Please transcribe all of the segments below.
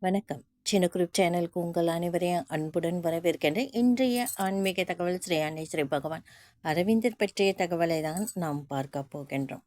வணக்கம். சின்ன குரூப் சேனலுக்கு உங்கள் அனைவரையும் அன்புடன் வரவேற்கின்றேன். இன்றைய ஆன்மீக தகவல் ஸ்ரீ அன்னை ஸ்ரீ பகவான் அரவிந்தர் பற்றிய தகவலை தான் நாம் பார்க்க போகின்றோம்.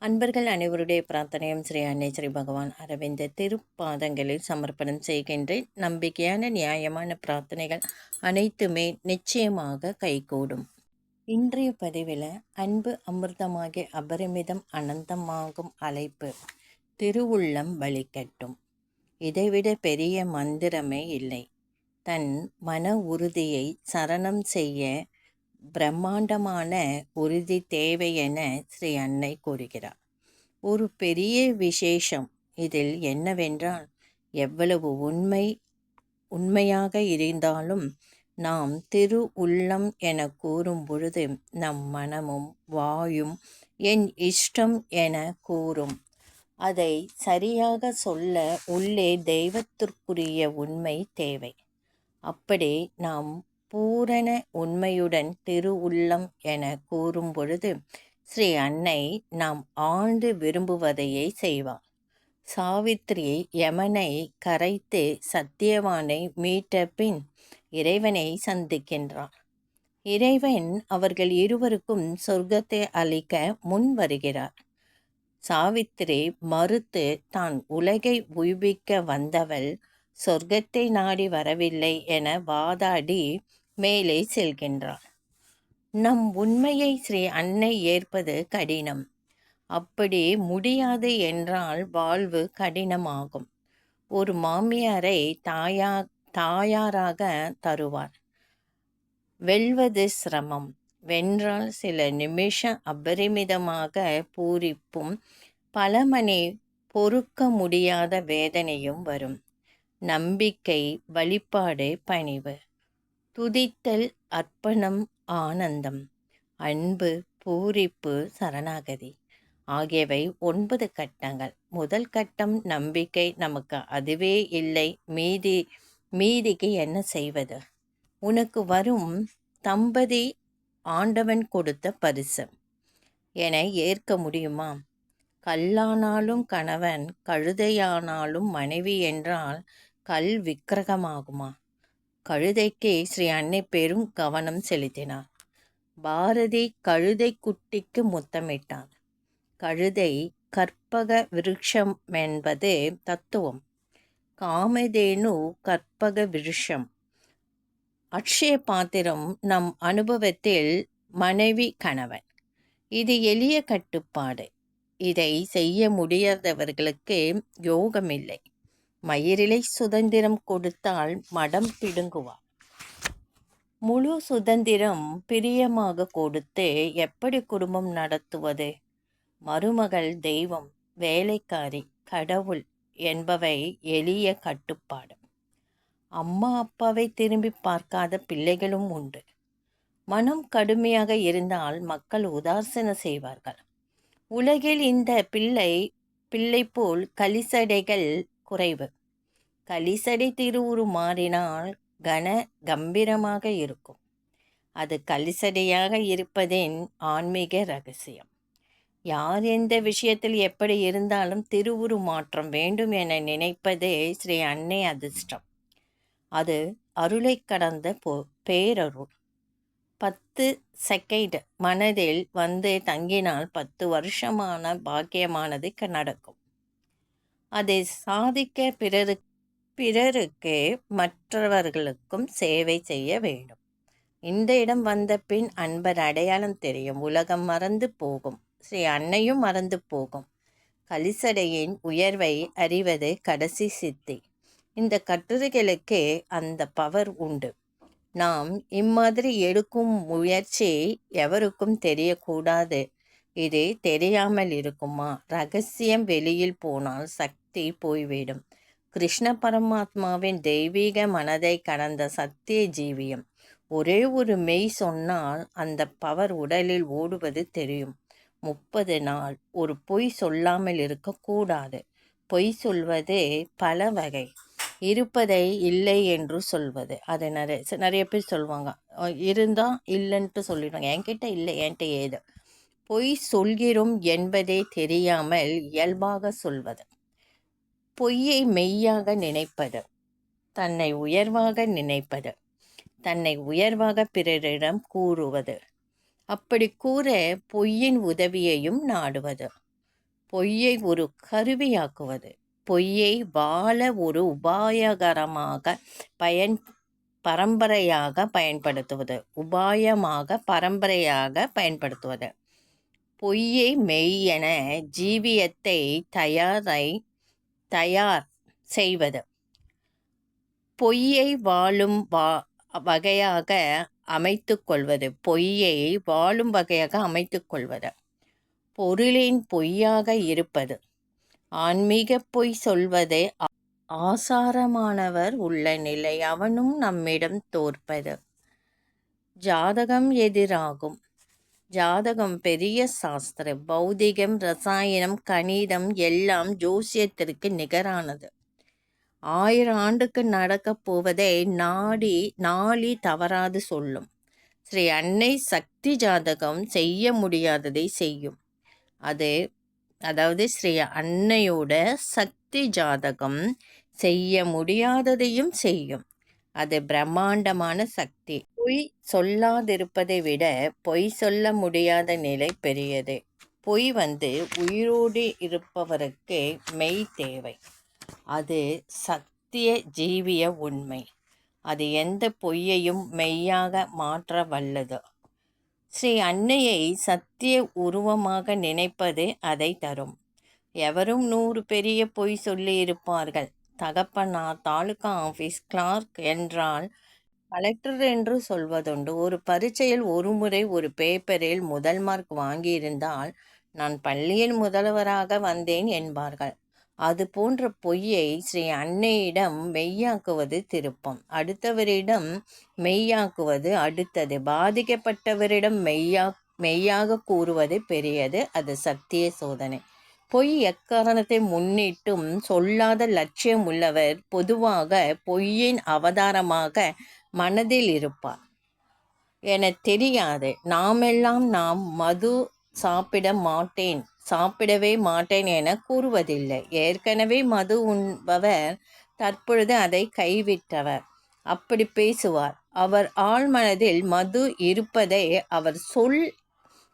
அன்பர்கள் அனைவருடைய பிரார்த்தனையும் ஸ்ரீ அன்னை ஸ்ரீ பகவான் அரவிந்தர் திருப்பாதங்களில் சமர்ப்பணம் செய்கின்றேன். நம்பிக்கையான நியாயமான பிரார்த்தனைகள் அனைத்துமே நிச்சயமாக கைகூடும். இன்றைய பதிவில் அன்பு அமிர்தமாகிய அபரிமிதம் அனந்தமாகும் அழைப்பு திருவுள்ளம் வழிகட்டும். இதைவிட பெரிய மந்திரமே இல்லை. தன் மன உறுதியை சரணம் செய்ய பிரம்மாண்டமான உறுதி தேவை என ஸ்ரீ அன்னை கூறுகிறார். ஒரு பெரிய விசேஷம் இதில் என்னவென்றால், எவ்வளவு உண்மையாக இருந்தாலும் நாம் திரு உள்ளம் என கூறும் பொழுது நம் மனமும் வாயும் என் இஷ்டம் என கூறும். அதை சரியாக சொல்ல உள்ளே தெய்வத்திற்குரிய உண்மை தேவை. அப்படி நாம் பூரண உண்மையுடன் திரு உள்ளம் என கூறும் பொழுது ஸ்ரீ அன்னை நாம் ஆழ்ந்து விரும்புவதையே செய்வார். சாவித்ரி யமனை கரைத்து சத்தியவானை மீட்ட பின் இறைவனை சந்திக்கின்றார். இறைவன் அவர்கள் இருவருக்கும் சொர்க்கத்தை அளிக்க முன் வருகிறார். சாவித்திரி மறுத்து தான் உலகை உய்விக்க வந்தவள் சொர்க்கத்தை நாடி வரவில்லை என வாதாடி மேலே செல்கின்றாள். நம் உண்மையை ஸ்ரீ அன்னை ஏற்பது கடினம். அப்படி முடியாது என்றால் வாழ்வு கடினமாகும். ஒரு மாமியாரை தாயாராக தருவார். வெல்வது சிரமம். வென்றால் சில நிமிஷம் அபரிமிதமாக பூரிப்பும் பல மணி பொறுக்க முடியாத வேதனையும் வரும். நம்பிக்கை, வழிபாடு, பணிவு, துதித்தல், அர்ப்பணம், ஆனந்தம், அன்பு, பூரிப்பு, சரணாகதி ஆகியவை 9 கட்டங்கள். முதல் கட்டம் நம்பிக்கை. நமக்கு அதுவே இல்லை, மீதிக்கு என்ன செய்வது? உனக்கு வரும் தம்பதி ஆண்டவன் கொடுத்த பரிசு என ஏற்க முடியுமா? கல்லானாலும் கணவன், கழுதையானாலும் மனைவி என்றால் கல் விக்கிரகமாகுமா? கழுதைக்கே ஸ்ரீ அன்னை பெரும் கவனம் செலுத்தினார். பாரதி கழுதை குட்டிக்கு முத்தமிட்டார். கழுதை கற்பக விருட்சம் என்பது தத்துவம். காமதேனு கற்பக விருட்சம். அக்ஷய பாத்திரம் நம் அனுபவத்தில் மனைவி, கணவன். இது எளிய கட்டுப்பாடு. இதை செய்ய முடியாதவர்களுக்கு யோகமில்லை. மயிரிலை சுதந்திரம் கொடுத்தால் மடம் பிடுங்குவார். முழு சுதந்திரம் பிரியமாக கொடுத்து எப்படி குடும்பம் நடத்துவது? மருமகள் தெய்வம், வேலைக்காரி கடவுள் என்பவை எளிய கட்டுப்பாடு. அம்மா அப்பாவை திரும்பி பார்க்காத பிள்ளைகளும் உண்டு. மனம் கடுமையாக இருந்தால் மக்கள் உதாசீனம் செய்வார்கள். உலகில் இந்த பிள்ளை போல் கலிசடைகள் குறைவு. கலிசடை திருவுரு மாறினால் கம்பீரமாக இருக்கும். அது கலிசடையாக இருப்பதின் ஆன்மீக ரகசியம். யார் எந்த விஷயத்தில் எப்படி இருந்தாலும் திருவுரு மாற்றம் வேண்டும் என நினைப்பதே ஸ்ரீ அன்னை அதிர்ஷ்டம். அது அருளை கடந்த பேரருள். 10 செகண்ட் மனதில் வந்து தங்கினால் 10 வருஷமான பாக்கியமானது நடக்கும். அதை சாதிக்க பிறருக்கு மற்றவர்களுக்கும் சேவை செய்ய வேண்டும். இந்த இடம் வந்த பின் அன்பர் அடையாளம் தெரியும். உலகம் மறந்து போகும். ஸ்ரீ அன்னையும் மறந்து போகும். கலிசடையின் உயர்வை அறிவது கடைசி சித்தி. இந்த கட்டுரைகளுக்கு அந்த பவர் உண்டு. நாம் இம்மாதிரி எடுக்கும் முயற்சி எவருக்கும் தெரியக்கூடாது. இது தெரியாமல் இருக்குமா? ரகசியம் வெளியில் போனால் சக்தி போய்விடும். கிருஷ்ண பரமாத்மாவின் தெய்வீக மனதை கடந்த சத்திய ஜீவியம். ஒரே ஒரு மெய் சொன்னால் அந்த பவர் உடலில் ஓடுவது தெரியும். 30 நாள் ஒரு பொய் சொல்லாமல் இருக்கக்கூடாது. பொய் சொல்வது பல வகை. இருப்பதை இல்லை என்று சொல்வது. அது நிறைய பேர் சொல்லுவாங்க. இருந்தால் இல்லைன்ட்டு சொல்லிடுவாங்க. என்கிட்ட இல்லை, என்கிட்ட ஏது. பொய் சொல்கிறோம் என்பதே தெரியாமல் இயல்பாக சொல்வது. பொய்யை மெய்யாக நினைப்பது, தன்னை உயர்வாக நினைப்பது, தன்னை உயர்வாக பிறரிடம் கூறுவது, அப்படி கூற பொய்யின் உதவியையும் நாடுவது, பொய்யை ஒரு கருவியாக்குவது, பொய்யை வாழ ஒரு உபாயகரமாக பரம்பரையாக பயன்படுத்துவது, பொய்யை மெய்யென ஜீவியத்தை தயார் செய்வது, பொய்யை வாழும் வகையாக அமைத்து கொள்வது, பொருளின் பொய்யாக இருப்பது, ஆன்மீக பொய் சொல்வதே ஆசாரமானவர் உள்ள நிலை அவனும் நம்மிடம் தோற்பது, ஜாதகம் எதிராகும். ஜாதகம் பெரிய சாஸ்திரம், பௌதிகம், ரசாயனம், கணிதம் எல்லாம் ஜோசியத்திற்கு நிகரானது. 1000 ஆண்டுக்கு நடக்கப் போவதை நாளி தவறாது சொல்லும். ஸ்ரீ அன்னை சக்தி ஜாதகம் செய்ய முடியாததை செய்யும். அதாவது ஸ்ரீ அன்னையோட சக்தி ஜாதகம் செய்ய முடியாததையும் செய்யும். அது பிரம்மாண்டமான சக்தி. பொய் சொல்லாதிருப்பதை விட பொய் சொல்ல முடியாத நிலை பெரியது. பொய் உயிரோடு இருப்பவருக்கு மெய் தேவை. அது சத்திய ஜீவிய உண்மை. அது எந்த பொய்யையும் மெய்யாக மாற்ற வல்லது. ஸ்ரீ அன்னையை சத்திய உருவமாக நினைப்பது அதை தரும். எவரும் 100 பெரிய பொய் சொல்லியிருப்பார்கள். தகப்பனார் தாலுகா ஆஃபீஸ் கிளார்க் என்றால் கலெக்டர் என்று சொல்வதுண்டு. ஒரு பரீட்சையில் ஒரு முறை ஒரு பேப்பரில் முதல் மார்க் வாங்கியிருந்தால் நான் பள்ளியில் முதல்வராக வந்தேன் என்பார்கள். அது போன்ற பொய்யை ஸ்ரீ அன்னையிடம் மெய்யாக்குவது திருப்பம். அடுத்தவரிடம் மெய்யாக்குவது அடுத்தது. பாதிக்கப்பட்டவரிடம் மெய்யாக கூறுவது பெரியது. அது சத்திய சோதனை. பொய் எக்காரணத்தை முன்னிட்டும் சொல்லாத லட்சியம் உள்ளவர் பொதுவாக பொய்யின் அவதாரமாக மனதில் இருப்பார். என தெரியாது. நாம் மது சாப்பிடவே மாட்டேன் என கூறுவதில்லை. ஏற்கனவே மது உண்பவர் தற்பொழுது அதை கைவிட்டவர் அப்படி பேசுவார். அவர் ஆழ்மனதில் மது இருப்பதை அவர் சொல்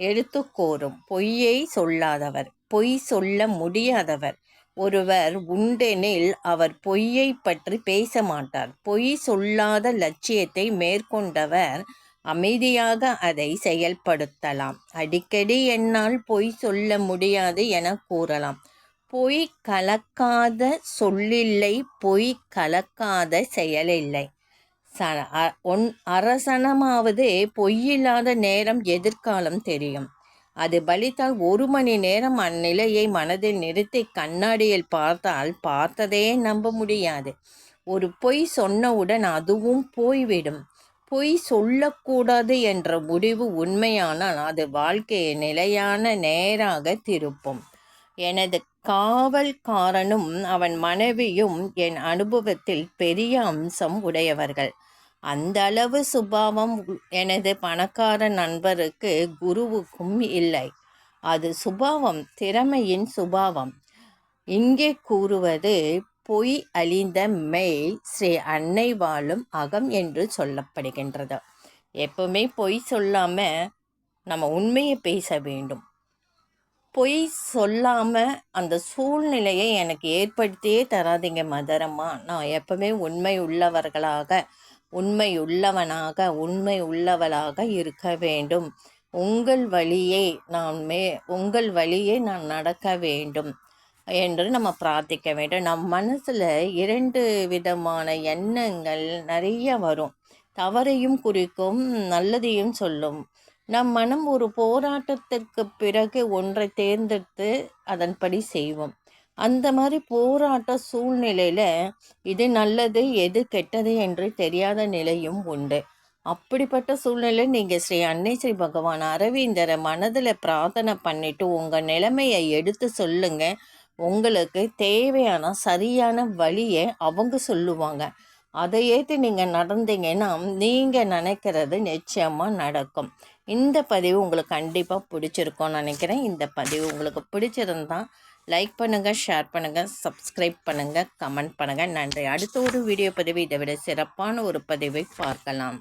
எடுத்து கோரும். பொய்யை சொல்லாதவர், பொய் சொல்ல முடியாதவர் ஒருவர் உண்டெனில் அவர் பொய்யை பற்றி பேச மாட்டார். பொய் சொல்லாத லட்சியத்தை மேற்கொண்டவர் அமைதியாக அதை செயல்படுத்தலாம். அடிக்கடி என்னால் பொய் சொல்ல முடியாது என கூறலாம். பொய் கலக்காத சொல்லில்லை, பொய் கலக்காத செயலில்லை. அரசனமாவது பொய்யில்லாத நேரம் எதிர்காலம் தெரியும். அது பலித்தால் 1 மணி நேரம் அந்நிலையை மனதில் நிறுத்தி கண்ணாடியில் பார்த்தால் பார்த்ததே நம்ப முடியாது. ஒரு பொய் சொன்னவுடன் அதுவும் போய்விடும். பொய் சொல்லக்கூடாது என்ற முடிவு உண்மையானால் அது வாழ்க்கையை நிலையான நேராக திருப்பும். எனது காவல்காரனும் அவன் மனைவியும் என் அனுபவத்தில் பெரிய அம்சம் உடையவர்கள். அந்த அளவு சுபாவம் எனது பணக்கார நண்பருக்கு குருவுக்கும் இல்லை. அது சுபாவம், திறமையின் சுபாவம். இங்கே கூறுவது பொய் அழிந்த மெய் ஸ்ரீ அன்னை வாழும் அகம் என்று சொல்லப்படுகின்றது. எப்பவுமே பொய் சொல்லாமல் நம்ம உண்மையை பேச வேண்டும். பொய் சொல்லாமல் அந்த சூழ்நிலையை எனக்கு ஏற்படுத்தியே தராதிங்க மதரம்மா. நான் எப்பவுமே உண்மை உள்ளவளாக இருக்க வேண்டும். உங்கள் வழியே நான் நடக்க வேண்டும் என்று நம்ம பிரார்த்திக்க வேண்டும். நம் மனசில் 2 விதமான எண்ணங்கள் நிறைய வரும். தவறையும் குறிக்கும், நல்லதையும் சொல்லும். நம் மனம் ஒரு போராட்டத்திற்கு பிறகு ஒன்றை தேர்ந்தெடுத்து அதன்படி செய்வோம். அந்த மாதிரி போராட்ட சூழ்நிலையில் இது நல்லது எது கெட்டது என்று தெரியாத நிலையும் உண்டு. அப்படிப்பட்ட சூழ்நிலை நீங்கள் ஸ்ரீ அன்னை ஸ்ரீ பகவான் அரவிந்தரை மனதில் பிரார்த்தனை பண்ணிட்டு உங்கள் நிலைமையை எடுத்து சொல்லுங்க. உங்களுக்கு தேவையான சரியான வழியை அவங்க சொல்லுவாங்க. அதை ஏற்று நீங்கள் நடந்தீங்கன்னா நீங்கள் நினைக்கிறது நிச்சயமாக நடக்கும். இந்த பதிவு உங்களுக்கு கண்டிப்பாக பிடிச்சிருக்கும்னு நினைக்கிறேன். இந்த பதிவு உங்களுக்கு பிடிச்சிருந்தா லைக் பண்ணுங்கள், ஷேர் பண்ணுங்கள், சப்ஸ்கிரைப் பண்ணுங்கள், கமெண்ட் பண்ணுங்கள். நன்றி. அடுத்த ஒரு வீடியோ பதிவு இதை விட சிறப்பான ஒரு பதிவை பார்க்கலாம்.